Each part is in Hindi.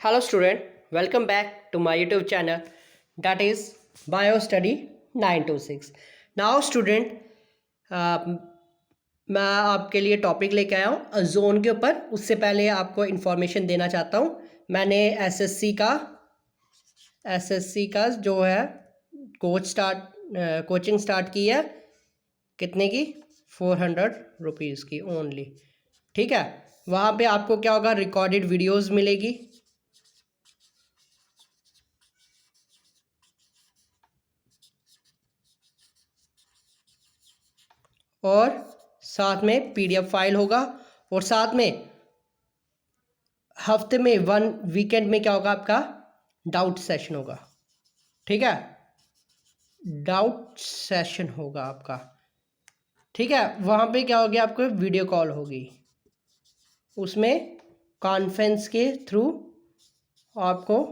Hello student, welcome back to my YouTube channel that is BioStudy 926. Now student, मैं आपके लिए टॉपिक लेके आया हूँ ओजोन के ऊपर। उससे पहले आपको इन्फॉर्मेशन देना चाहता हूँ। मैंने एसएससी का जो है कोचिंग स्टार्ट की है। कितने की? 400 रुपीज़ की ओनली। ठीक है, वहाँ पे आपको क्या होगा, रिकॉर्डेड वीडियोस मिलेगी, और साथ में पीडीएफ फाइल होगा, और साथ में हफ्ते में वीकेंड में क्या होगा, आपका डाउट सेशन होगा। ठीक है, डाउट सेशन होगा आपका। ठीक है, वहाँ पे क्या होगी, आपको वीडियो कॉल होगी, उसमें कॉन्फ्रेंस के थ्रू आपको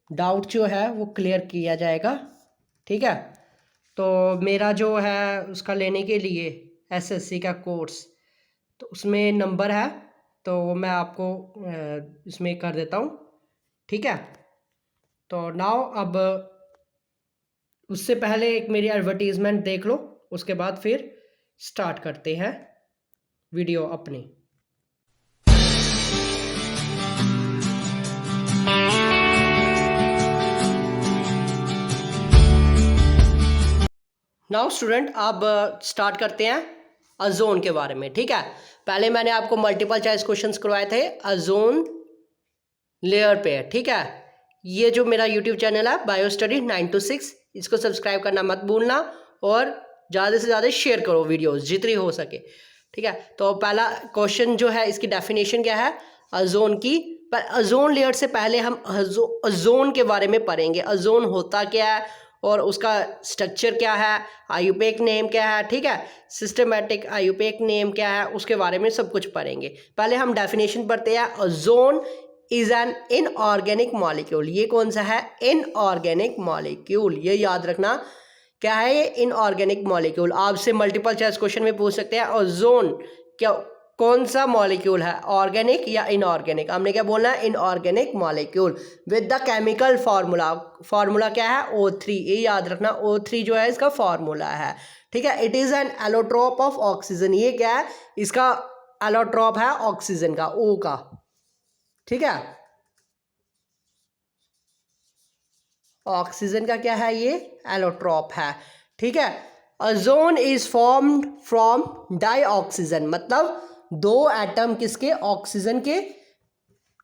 डाउट जो है वो क्लियर किया जाएगा। ठीक है, तो मेरा जो है उसका लेने के लिए एसएससी का कोर्स, तो उसमें नंबर है, तो मैं आपको इसमें कर देता हूँ। ठीक है, तो नाउ अब उससे पहले एक मेरी एडवर्टीजमेंट देख लो, उसके बाद फिर स्टार्ट करते हैं वीडियो अपनी। नाउ स्टूडेंट, अब स्टार्ट करते हैं ओजोन के बारे में। ठीक है, पहले मैंने आपको मल्टीपल चॉइस क्वेश्चंस करवाए थे ओजोन लेयर पे। ठीक है, ये जो मेरा यूट्यूब चैनल है बायोस्टडी 926, इसको सब्सक्राइब करना मत भूलना, और ज़्यादा से ज़्यादा शेयर करो वीडियोस जितनी हो सके। ठीक है, तो पहला क्वेश्चन जो है, इसकी डेफिनेशन क्या है ओजोन की। पर ओजोन लेयर से पहले हम ओजोन के बारे में पढ़ेंगे। ओजोन होता क्या है और उसका स्ट्रक्चर क्या है, आईयूपैक नेम क्या है, ठीक है, सिस्टमेटिक आईयूपैक नेम क्या है, उसके बारे में सब कुछ पढ़ेंगे। पहले हम डेफिनेशन पढ़ते हैं। Ozone is an inorganic molecule. ये कौन सा है? Inorganic molecule. ये याद रखना, क्या है ये? Inorganic molecule. आपसे मल्टीपल चॉइस क्वेश्चन में पूछ सकते हैं ओजोन क्या, कौन सा मॉलिक्यूल है, ऑर्गेनिक या इनऑर्गेनिक? हमने क्या बोलना है? Inorganic molecule. With the chemical formula क्या है? O3। ये याद रखना, O3 जो है इसका फार्मूला है। ठीक है, it is an allotrope of oxygen. ये क्या है? इसका एलोट्रोप है ऑक्सीजन का, O का। ठीक है, ऑक्सीजन का क्या है? ये एलोट्रोप है। ठीक है, ozone is formed from dioxygen, मतलब दो एटम किसके? ऑक्सीजन के।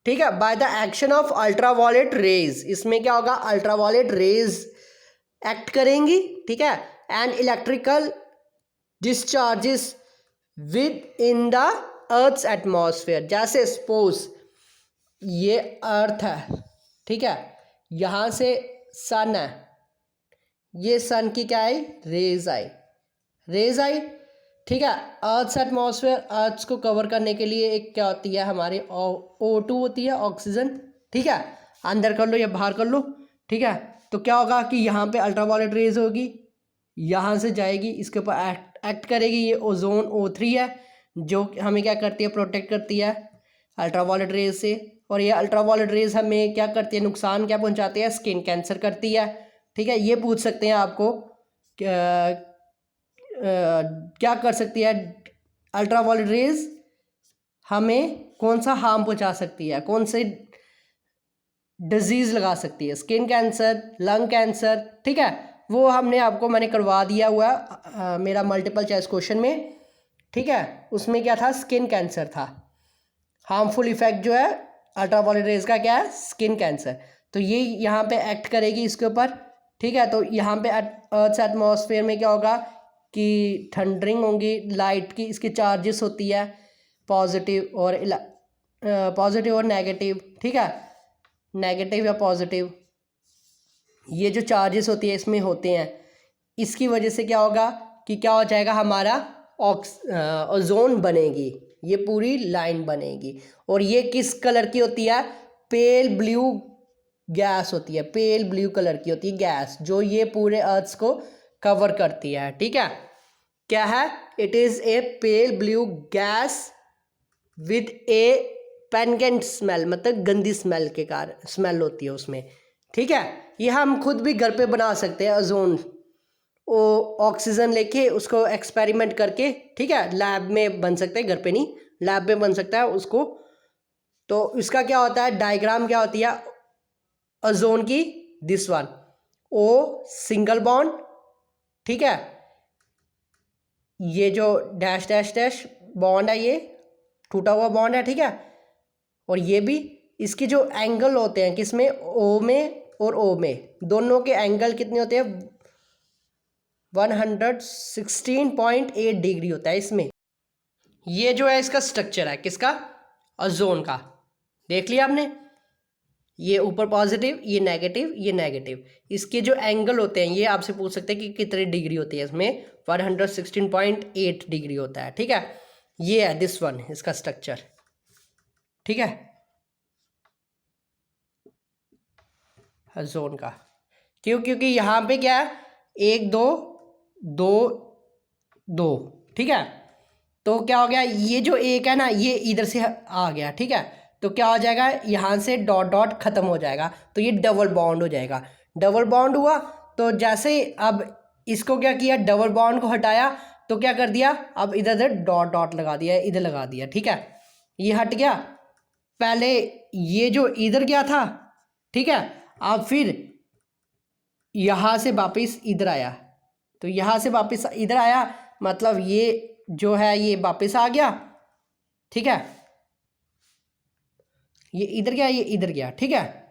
ठीक है, by the action of ultraviolet rays. इसमें क्या होगा? अल्ट्रावायलेट रेज एक्ट करेंगी। ठीक है, and electrical discharges with in the earth's atmosphere. जैसे सपोज ये अर्थ है, ठीक है, यहाँ से सन है, ये सन की क्या आई? रेज आई। ठीक है, अर्थ एटमॉस्फेयर, अर्थ को कवर करने के लिए एक क्या होती है हमारी? O2 होती है, ऑक्सीजन। ठीक है, अंदर कर लो या बाहर कर लो। ठीक है, तो क्या होगा कि यहाँ पे अल्ट्रावायलेट रेज होगी, यहाँ से जाएगी, इसके ऊपर एक्ट करेगी। ये ओजोन O3 है, जो हमें क्या करती है? प्रोटेक्ट करती है अल्ट्रावायलेट रेज से। और ये अल्ट्रावायलेट रेज हमें क्या करती है? नुकसान क्या पहुँचाती है? स्किन कैंसर करती है। ठीक है, ये पूछ सकते हैं आपको क्या कर सकती है अल्ट्रावायलेट रेज? हमें कौन सा हार्म पहुंचा सकती है, कौन से डिजीज लगा सकती है? Skin cancer, lung cancer. ठीक है, वो मैंने करवा दिया हुआ मेरा मल्टीपल चॉइस क्वेश्चन में। ठीक है, उसमें क्या था? स्किन कैंसर था। हार्मफुल इफेक्ट जो है अल्ट्रावायलेट रेज का क्या है? Skin cancer. तो ये यहाँ पे एक्ट करेगी इसके ऊपर। ठीक है, तो यहाँ पे अर्थ एटमॉस्फेयर में क्या होगा कि थंडरिंग होंगी लाइट की, इसकी चार्जेस होती है पॉजिटिव और नेगेटिव। ठीक है, नेगेटिव या पॉजिटिव, ये जो चार्जेस होती है इसमें होते हैं। इसकी वजह से क्या होगा कि क्या हो जाएगा? हमारा ओजोन बनेगी, ये पूरी लाइन बनेगी। और ये किस कलर की होती है? पेल ब्लू गैस होती है, पेल ब्लू कलर की होती है गैस, जो ये पूरे अर्थ को कवर करती है। ठीक है, क्या है? It is a pale blue gas with a pungent smell, मतलब गंदी स्मेल के कारण स्मेल होती है उसमें, ठीक है। ये हम खुद भी घर पे बना सकते हैं ओजोन, वो ऑक्सीजन लेके उसको एक्सपेरिमेंट करके, ठीक है, लैब में बन सकते हैं, घर पे नहीं, लैब में बन सकता है उसको। तो इसका क्या होता है, डायग्राम क्या होती है ओजोन की, this one, O single bond, ठीक है, ये जो डैश डैश डैश बॉन्ड है ये टूटा हुआ बॉन्ड है, ठीक है। और ये भी, इसके जो एंगल होते हैं किसमें, ओ में और ओ में, दोनों के एंगल कितने होते हैं, 116.8 डिग्री होता है इसमें। ये जो है इसका स्ट्रक्चर है किसका, ओजोन का, देख लिया आपने, ये ऊपर पॉजिटिव, ये नेगेटिव, ये नेगेटिव, इसके जो एंगल होते हैं ये आपसे पूछ सकते हैं कि कितने डिग्री होती है, इसमें 116.8 डिग्री होता है, ठीक है। ये है दिस वन इसका स्ट्रक्चर, ठीक है, ओजोन का। क्योंकि यहाँ पे क्या है, 1 2 2 2, ठीक है। तो क्या हो गया, ये जो एक है ना ये इधर से आ गया, ठीक है, तो क्या हो जाएगा, यहाँ से डॉट डॉट खत्म हो जाएगा, तो ये डबल बॉन्ड हो जाएगा। डबल बॉन्ड हुआ तो जैसे अब इसको क्या किया, डबल बॉन्ड को हटाया तो क्या कर दिया, अब इधर इधर डॉट डॉट लगा दिया, इधर लगा दिया, ठीक है, ये हट गया। पहले ये जो इधर गया था, ठीक है, अब फिर यहाँ से वापिस इधर आया, तो यहाँ से वापिस इधर आया, मतलब ये जो है ये वापिस आ गया, ठीक है, ये इधर गया, ये इधर गया, ठीक है।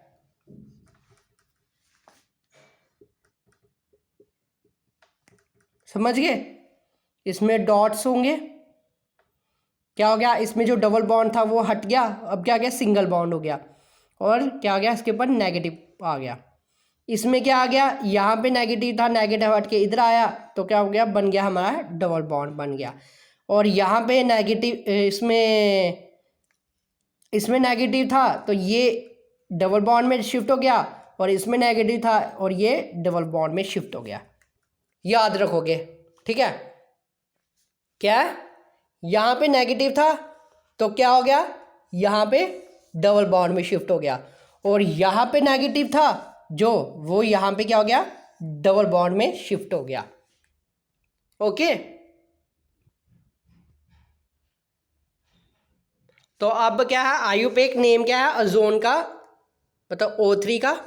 समझ गए, इसमें डॉट्स होंगे, क्या हो गया, इसमें जो डबल बॉन्ड था वो हट गया, अब क्या गया, सिंगल बॉन्ड हो गया, और क्या हो गया, इसके ऊपर नेगेटिव आ गया। इसमें क्या आ गया, यहाँ पे नेगेटिव था, नेगेटिव हट के इधर आया, तो क्या हो गया, बन गया हमारा डबल बॉन्ड बन गया। और यहाँ पे नेगेटिव, इसमें नेगेटिव था तो ये डबल बॉन्ड में शिफ्ट हो गया, और इसमें नेगेटिव था और ये डबल बॉन्ड में शिफ्ट हो गया, याद रखोगे, ठीक है। क्या यहाँ पे नेगेटिव था तो क्या हो गया, यहाँ पे डबल बॉन्ड में शिफ्ट हो गया, और यहाँ पे नेगेटिव था जो, वो यहाँ पे क्या हो गया, डबल बॉन्ड में शिफ्ट हो गया, ओके। तो अब क्या है, आयुपेक नेम क्या है ओजोन का, मतलब O3 का,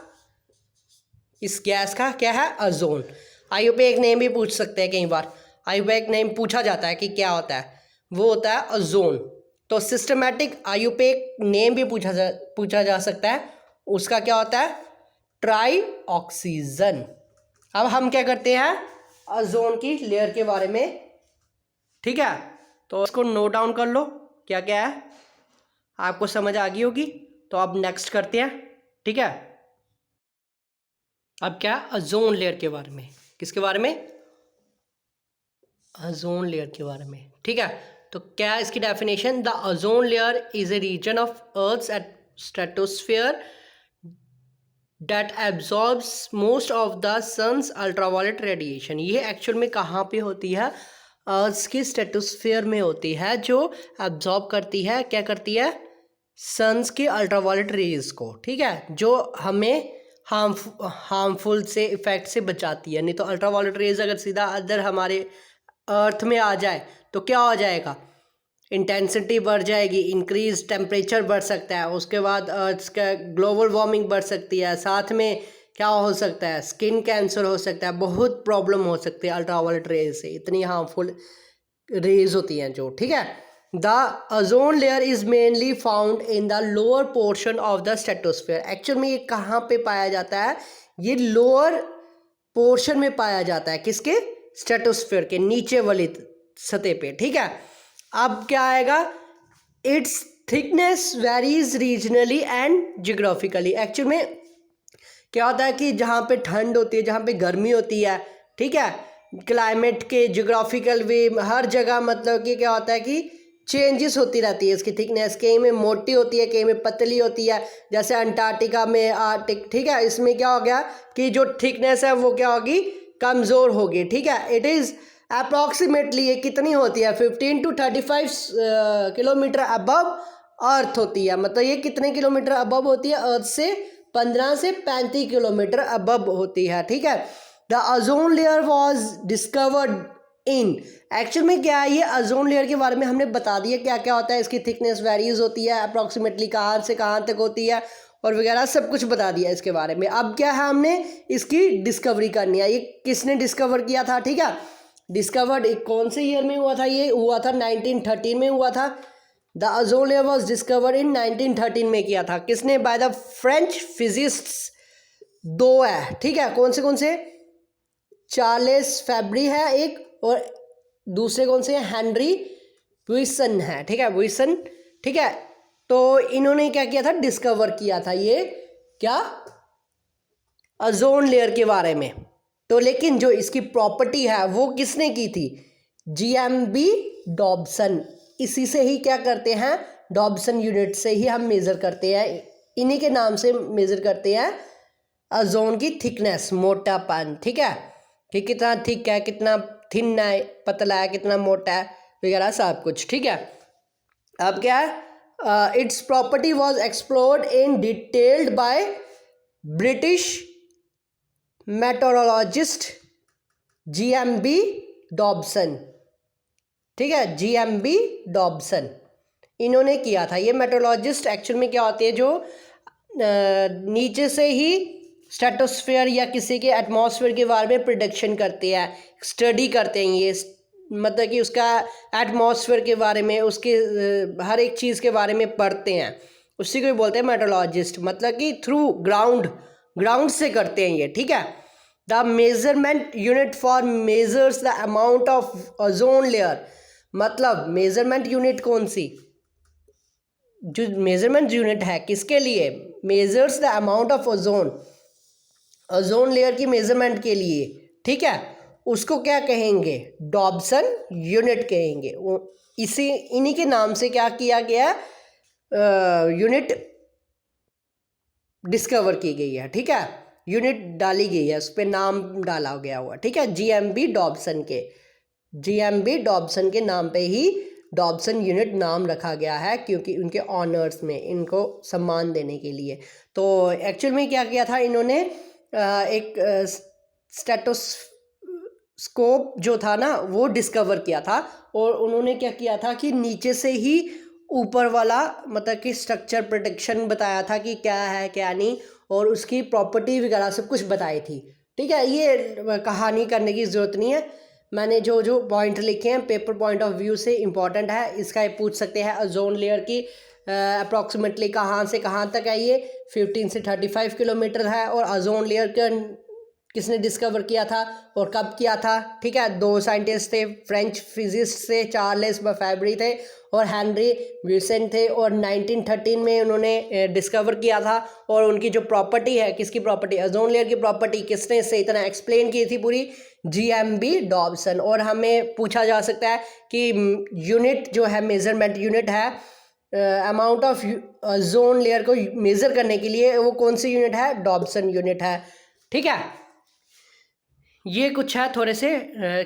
इस गैस का क्या है, ओजोन। आयुपेक नेम भी पूछ सकते हैं कई बार, आयुपेक नेम पूछा जाता है कि क्या होता है, वो होता है ओजोन। तो सिस्टमैटिक आयुपेक नेम भी पूछा जा सकता है, उसका क्या होता है, ट्राई ऑक्सीजन। अब हम क्या करते हैं, ओजोन की लेयर के बारे में, ठीक है, तो इसको नोट डाउन कर लो क्या क्या है, आपको समझ आ गई होगी। तो अब नेक्स्ट करते हैं, ठीक है। अब क्या, ओजोन लेयर के बारे में, किसके बारे में, ओजोन लेयर के बारे में, ठीक है। तो क्या है इसकी definition, the ozone layer is a region of earth's at stratosphere that absorbs most of the sun's ultraviolet radiation। ये एक्चुअल में कहाँ पे होती है, अर्थ की स्ट्रेटोस्फेयर में होती है, जो एब्जॉर्ब करती है, क्या करती है, सन्स के अल्ट्रावायलेट रेज को, ठीक है, जो हमें हार्मफुल से इफेक्ट से बचाती है। नहीं तो अल्ट्रावायलेट रेज अगर सीधा अंदर हमारे अर्थ में आ जाए तो क्या हो जाएगा, इंटेंसिटी बढ़ जाएगी, इंक्रीज टेम्परेचर बढ़ सकता है, उसके बाद अर्थ का ग्लोबल वार्मिंग बढ़ सकती है, साथ में क्या हो सकता है, स्किन कैंसर हो सकता है, बहुत प्रॉब्लम हो सकती है अल्ट्रावायलेट रेज से, इतनी हार्मफुल रेज होती हैं जो, ठीक है। The ozone layer is mainly found in the lower portion of the stratosphere. Actual में ये कहाँ पे पाया जाता है, ये लोअर पोर्शन में पाया जाता है, किसके, स्ट्रेटोस्फेयर के नीचे वाली सतह पे, ठीक है। अब क्या आएगा, it's thickness varies regionally and geographically. Actual में क्या होता है कि जहाँ पे ठंड होती है, जहाँ पे गर्मी होती है, ठीक है, क्लाइमेट के जियोग्राफिकल वे हर जगह, मतलब कि क्या होता है कि चेंजेस होती रहती है इसकी थिकनेस, कहीं में मोटी होती है, कहीं में पतली होती है, जैसे अंटार्कटिका में आर्टिक, ठीक है, इसमें क्या हो गया कि जो थिकनेस है वो क्या होगी, कमज़ोर होगी, ठीक है। इट इज़ अप्रॉक्सीमेटली, ये कितनी होती है, 15 to 35 किलोमीटर अबव अर्थ होती है, मतलब ये कितने किलोमीटर अबव होती है, अर्थ से 15 से 35 किलोमीटर अबव होती है, ठीक है। The ozone layer was discovered in, actual में क्या है, ये ओजोन लेयर के बारे में हमने बता दिया क्या क्या होता है, इसकी थिकनेस वेरीज होती है, अप्रॉक्सीमेटली कहाँ से कहाँ तक होती है और वगैरह सब कुछ बता दिया इसके बारे में। अब क्या है, हमने इसकी डिस्कवरी करनी है। ये किसने डिस्कवर किया था, ठीक है, डिस्कवर्ड कौन से ईयर में हुआ था, ये हुआ था 1913 में हुआ था। The ozone layer was discovered in 1913 में किया था, किसने, बाय द फ्रेंच फिजिस्ट्स, दो है, ठीक है, कौन से चार्लेस फैब्री है एक, और दूसरे कौन से हैं, हेनरी बुइसन है, ठीक है, बुइसन, ठीक है। तो इन्होंने क्या किया था, डिस्कवर किया था ये क्या, ओजोन लेयर के बारे में। तो लेकिन जो इसकी प्रॉपर्टी है वो किसने की थी, जीएमबी डॉब्सन, इसी से ही क्या करते हैं, डॉब्सन यूनिट से ही हम मेज़र करते हैं, इन्हीं के नाम से मेज़र करते हैं ओजोन की थिकनेस, मोटापन, ठीक है, कि कितना थिक है, कितना थिन है, पतला है, कितना मोटा है वगैरह सब कुछ, ठीक है। अब क्या है, it's property was explored in detailed by British metrologist GMB Dobson, ठीक है, जीएमबी डॉब्सन इन्होंने किया था। ये मेट्रोलॉजिस्ट एक्चुअल में क्या होते हैं, जो नीचे से ही स्ट्रेटोस्फेयर या किसी के एटमॉस्फेयर के बारे में प्रिडिक्शन करते हैं, स्टडी करते हैं, ये मतलब कि उसका एटमॉस्फेयर के बारे में, उसके हर एक चीज़ के बारे में पढ़ते हैं, उसी को बोलते हैं मेट्रोलॉजिस्ट, मतलब कि थ्रू ग्राउंड से करते हैं ये, ठीक है। The measurement unit for measures the amount of ozone layer, मतलब मेजरमेंट यूनिट कौन सी, जो मेजरमेंट यूनिट है किसके लिए, measures the amount of ozone layer की मेजरमेंट के लिए, ठीक है, उसको क्या कहेंगे, डॉब्सन यूनिट कहेंगे। इसी इन्हीं के नाम से क्या किया गया, यूनिट डिस्कवर की गई है, ठीक है, यूनिट डाली गई है, उस पर नाम डाला गया हुआ, ठीक है, जीएमबी डॉब्सन के नाम पे ही डॉब्सन यूनिट नाम रखा गया है, क्योंकि उनके ऑनर्स में इनको सम्मान देने के लिए। तो एक्चुअल में क्या किया था इन्होंने, एक स्टेटोस्कोप जो था ना वो डिस्कवर किया था, और उन्होंने क्या किया था कि नीचे से ही ऊपर वाला मतलब कि स्ट्रक्चर प्रोटेक्शन बताया था कि क्या है क्या नहीं, और उसकी प्रॉपर्टी वगैरह सब कुछ बताई थी, ठीक है। ये कहानी करने की ज़रूरत नहीं है, मैंने जो पॉइंट लिखे हैं पेपर पॉइंट ऑफ व्यू से इम्पॉर्टेंट है, इसका ये पूछ सकते हैं, ओजोन लेयर की अप्रॉक्सीमेटली कहाँ से कहाँ तक है, ये 15 से 35 किलोमीटर है, और ओजोन लेयर का किसने डिस्कवर किया था और कब किया था, ठीक है, दो साइंटिस्ट थे, फ्रेंच फिजिस्ट थे, चार्लेस फैब्री थे और हेनरी विल्सन थे, और 1913 में उन्होंने डिस्कवर किया था। और उनकी जो प्रॉपर्टी है, किसकी प्रॉपर्टी, ओजोन लेयर की प्रॉपर्टी किसने सही तरह एक्सप्लेन की थी पूरी, जीएमबी डॉब्सन। और हमें पूछा जा सकता है कि यूनिट जो है, मेजरमेंट यूनिट है अमाउंट ऑफ ओजोन लेयर को मेज़र करने के लिए, वो कौन सी यूनिट है, डॉब्सन यूनिट है, ठीक है। ये कुछ है थोड़े से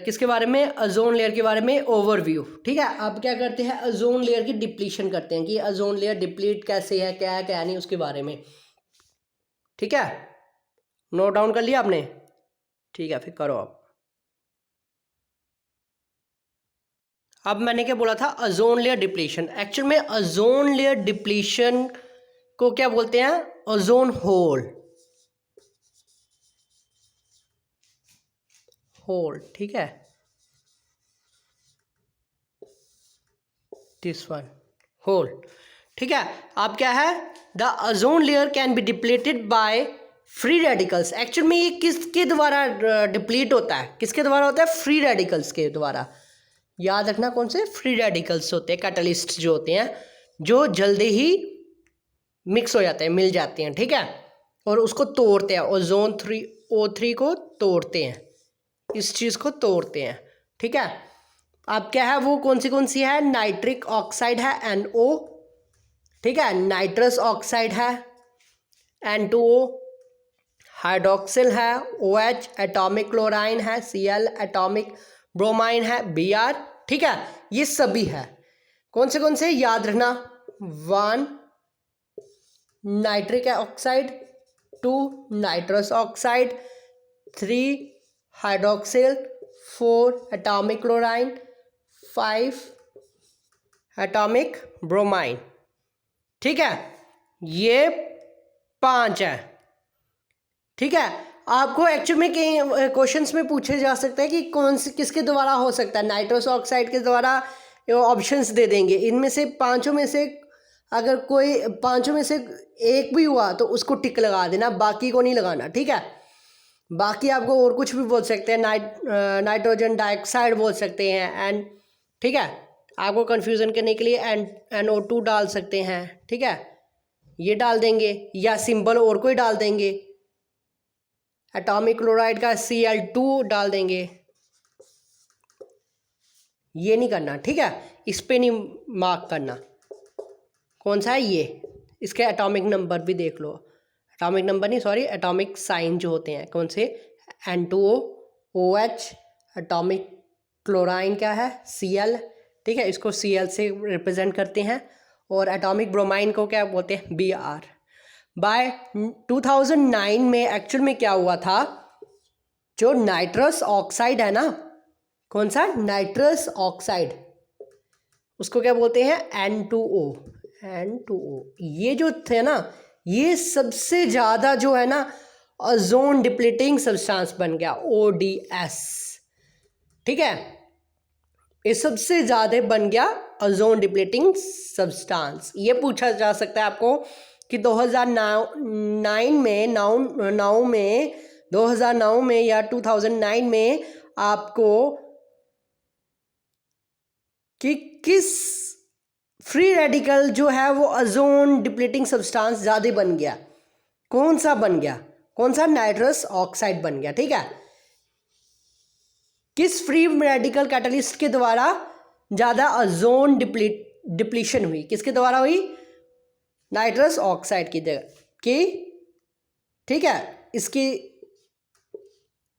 किसके बारे में, ओजोन लेयर के बारे में ओवरव्यू, ठीक है। अब क्या करते हैं, ओजोन लेयर की डिप्लीशन करते हैं कि ओजोन लेयर डिप्लीट कैसे है, क्या नहीं, उसके बारे में, ठीक है। नोट डाउन कर लिया आपने, ठीक है, फिर करो अब मैंने क्या बोला था, ओजोन लेयर डिप्लीशन। एक्चुअल में ओजोन लेयर डिप्लीशन को क्या बोलते हैं, ओजोन होल, ठीक है, दिस वन होल, ठीक है। अब क्या है, the ozone layer can be depleted by free radicals. Actual में ये किसके द्वारा डिप्लीट होता है, किसके द्वारा होता है, फ्री रेडिकल्स के द्वारा। याद रखना कौन से फ्री रेडिकल्स होते हैं, कैटलिस्ट जो होते हैं, जो जल्दी ही मिक्स हो जाते हैं, मिल जाते हैं, ठीक है, और उसको तोड़ते हैं, ओजोन O3 को तोड़ते हैं, इस चीज़ को तोड़ते हैं, ठीक है। अब क्या है, वो कौन सी है, नाइट्रिक ऑक्साइड है NO, ठीक है, नाइट्रस ऑक्साइड है N2O, हाइड्रोक्सिल है OH, एटॉमिक क्लोराइन है Cl, एटॉमिक ब्रोमाइन है Br, ठीक है। ये सभी है कौन से याद रखना, 1 nitric oxide, 2 nitrous oxide, 3 hydroxyl, 4 atomic chlorine, 5 atomic bromine. ठीक है, ये 5 है। ठीक है, आपको एक्चुअली में कई क्वेश्चंस में पूछे जा सकते हैं कि कौन से किसके द्वारा हो सकता है, नाइट्रस ऑक्साइड के द्वारा ऑप्शंस दे देंगे। इनमें से पांचों में से अगर कोई पांचों में से एक भी हुआ तो उसको टिक लगा देना, बाकी को नहीं लगाना। ठीक है, बाकी आपको और कुछ भी बोल सकते हैं, नाइट्रोजन डाइऑक्साइड बोल सकते हैं एंड ठीक है, आपको कंफ्यूजन करने के लिए NO2 डाल सकते हैं। ठीक है, ये डाल देंगे या सिंबल और कोई डाल देंगे, एटॉमिक क्लोराइड का Cl2 डाल देंगे, ये नहीं करना। ठीक है, इस पे नहीं मार्क करना। कौन सा है ये, इसके एटॉमिक नंबर भी देख लो, एटॉमिक नंबर नहीं सॉरी एटॉमिक साइन जो होते हैं, कौन से N2O OH, एटॉमिक क्लोराइन क्या है Cl। ठीक है, इसको Cl से रिप्रेजेंट करते हैं, और एटॉमिक ब्रोमाइन को क्या बोलते हैं Br। बाय 2009 में एक्चुअल में क्या हुआ था, जो नाइट्रस ऑक्साइड है ना, कौन सा नाइट्रस ऑक्साइड, उसको क्या बोलते हैं N2O। ये जो थे ना, ये सबसे ज़्यादा जो है ना ओजोन डिप्लीटिंग सब्सटेंस बन गया ODS। ठीक है, ये सबसे ज़्यादा बन गया ओजोन डिप्लीटिंग सब्सटेंस। ये पूछा जा सकता है आपको कि 2009 में या 2009 में आपको कि किस फ्री रेडिकल जो है वो ओजोन डिप्लीटिंग सब्सटेंस ज़्यादा बन गया, कौन सा बन गया, कौन सा नाइट्रस ऑक्साइड बन गया। ठीक है, किस फ्री रेडिकल कैटलिस्ट के द्वारा ज़्यादा ओजोन डिप्लीशन हुई, किसके द्वारा हुई, नाइट्रस ऑक्साइड की ठीक है, इसकी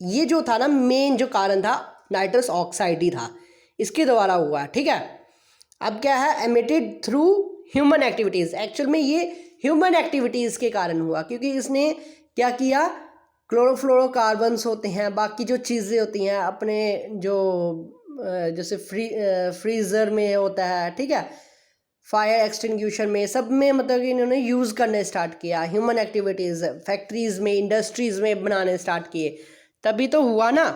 ये जो था ना मेन जो कारण था नाइट्रस ऑक्साइड ही था, इसके द्वारा हुआ। ठीक है, अब क्या है, emitted through human activities. Actual में ये ह्यूमन एक्टिविटीज़ के कारण हुआ, क्योंकि इसने क्या किया, क्लोरोफ्लोरोकार्बन्स होते हैं, बाकी जो चीज़ें होती हैं अपने जो जैसे फ्रीज़र में होता है, ठीक है, फायर एक्सटिंग्विशर में, सब में मतलब कि इन्होंने यूज़ करने स्टार्ट किया, ह्यूमन एक्टिविटीज़ फैक्ट्रीज़ में इंडस्ट्रीज़ में बनाने स्टार्ट किए, तभी तो हुआ ना।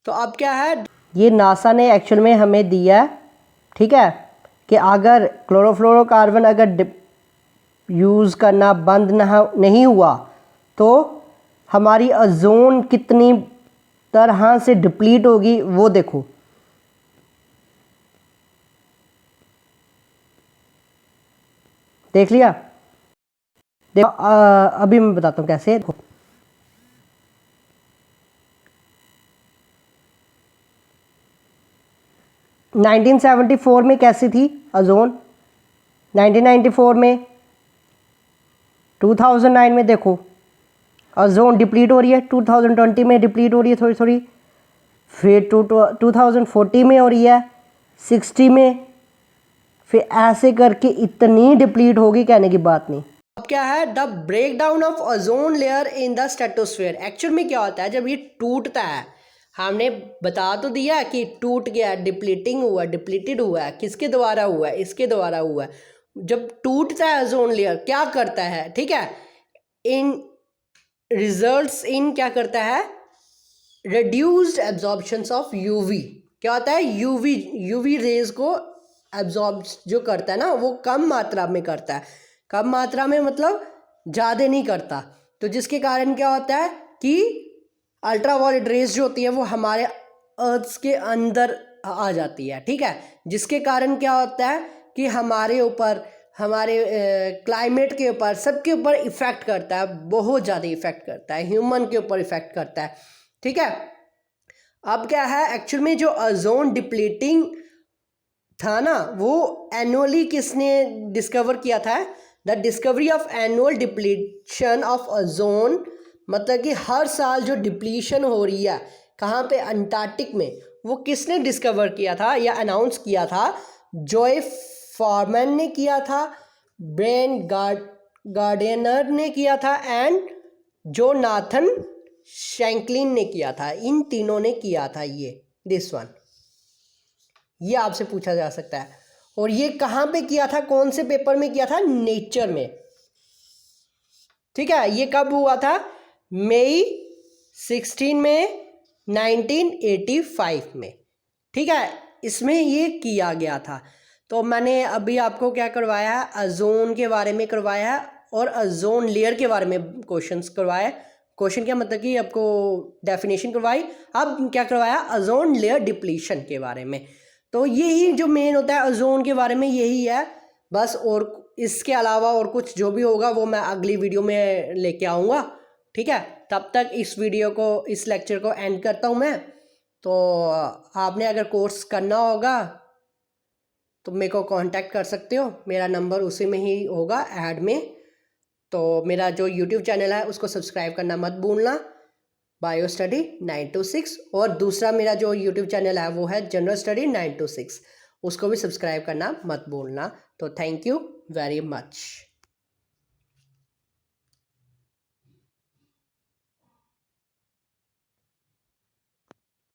तो अब क्या है, ये नासा ने एक्चुअल में हमें दिया, ठीक है, कि अगर क्लोरोफ्लोरोकार्बन अगर यूज़ करना बंद नहीं हुआ तो हमारी ओजोन कितनी तरह से डिप्लीट होगी, वो देखो। देख लिया, देखो अभी मैं बताता हूँ कैसे। देखो 1974 में कैसी थी ओजोन, 1994 में, 2009 में देखो ओजोन डिप्लीट हो रही है, 2020 में डिप्लीट हो रही है थोड़ी थोड़ी, फिर 2040 में हो रही है, 60 में, फिर ऐसे करके इतनी डिप्लीट होगी कहने की बात नहीं। अब क्या है, the break down of ozone layer in the stratosphere. Actual में क्या होता है, जब ये टूटता है, हमने बता तो दिया कि टूट गया, डिप्लीटिंग हुआ, डिप्लीटेड हुआ है, किसके द्वारा हुआ है, इसके द्वारा हुआ है। जब टूटता है ओजोन लेयर क्या करता है, ठीक है, इन रिजल्ट्स इन क्या करता है, रिड्यूस्ड एब्जॉर्प्शंस ऑफ यूवी। क्या होता है, यूवी रेज को एब्जॉर्ब जो करता है ना, वो कम मात्रा में करता है, कम मात्रा में मतलब ज़्यादा नहीं करता। तो जिसके कारण क्या होता है कि अल्ट्रावायलेट रेज जो होती है वो हमारे अर्थ के अंदर आ जाती है, ठीक है, जिसके कारण क्या होता है कि हमारे ऊपर, हमारे क्लाइमेट के ऊपर, सबके ऊपर इफ़ेक्ट करता है, बहुत ज़्यादा इफ़ेक्ट करता है, ह्यूमन के ऊपर इफ़ेक्ट करता है। ठीक है, अब क्या है, एक्चुअल में जो ओजोन डिप्लीटिंग था ना, वो एनुअली किसने डिस्कवर किया था, the discovery of annual depletion of ozone, मतलब कि हर साल जो डिप्लीशन हो रही है कहाँ पे, अंटार्कटिक में, वो किसने डिस्कवर किया था या अनाउंस किया था, जोसेफ फॉरमैन ने किया था, ब्रेन गार्डनर ने किया था एंड जोनाथन शैंकलिन ने किया था। इन तीनों ने किया था ये दिस वन, ये आपसे पूछा जा सकता है। और ये कहाँ पे किया था, कौन से पेपर में किया था? नेचर में। ठीक है, ये कब हुआ था? मई 16 में 1985 में। ठीक है, इसमें ये किया गया था। तो मैंने अभी आपको क्या करवाया है, ओजोन के बारे में करवाया है और ओजोन लेयर के बारे में क्वेश्चंस करवाए। क्वेश्चन क्या मतलब कि आपको डेफिनेशन करवाई। अब क्या करवाया, ओजोन लेयर डिप्लीशन के बारे में। तो यही जो मेन होता है ओजोन के बारे में, यही है बस। और इसके अलावा और कुछ जो भी होगा वो मैं अगली वीडियो में लेके आऊँगा। ठीक है, तब तक इस वीडियो को, इस लेक्चर को एंड करता हूँ मैं। तो आपने अगर कोर्स करना होगा तो मेरे को कांटेक्ट कर सकते हो, मेरा नंबर उसी में ही होगा ऐड में। तो मेरा जो यूट्यूब चैनल है उसको सब्सक्राइब करना मत भूलना, बायो स्टडी 926। और दूसरा मेरा जो यूट्यूब चैनल है वो है जनरल स्टडी 926, उसको भी सब्सक्राइब करना मत भूलना। तो थैंक यू वेरी मच।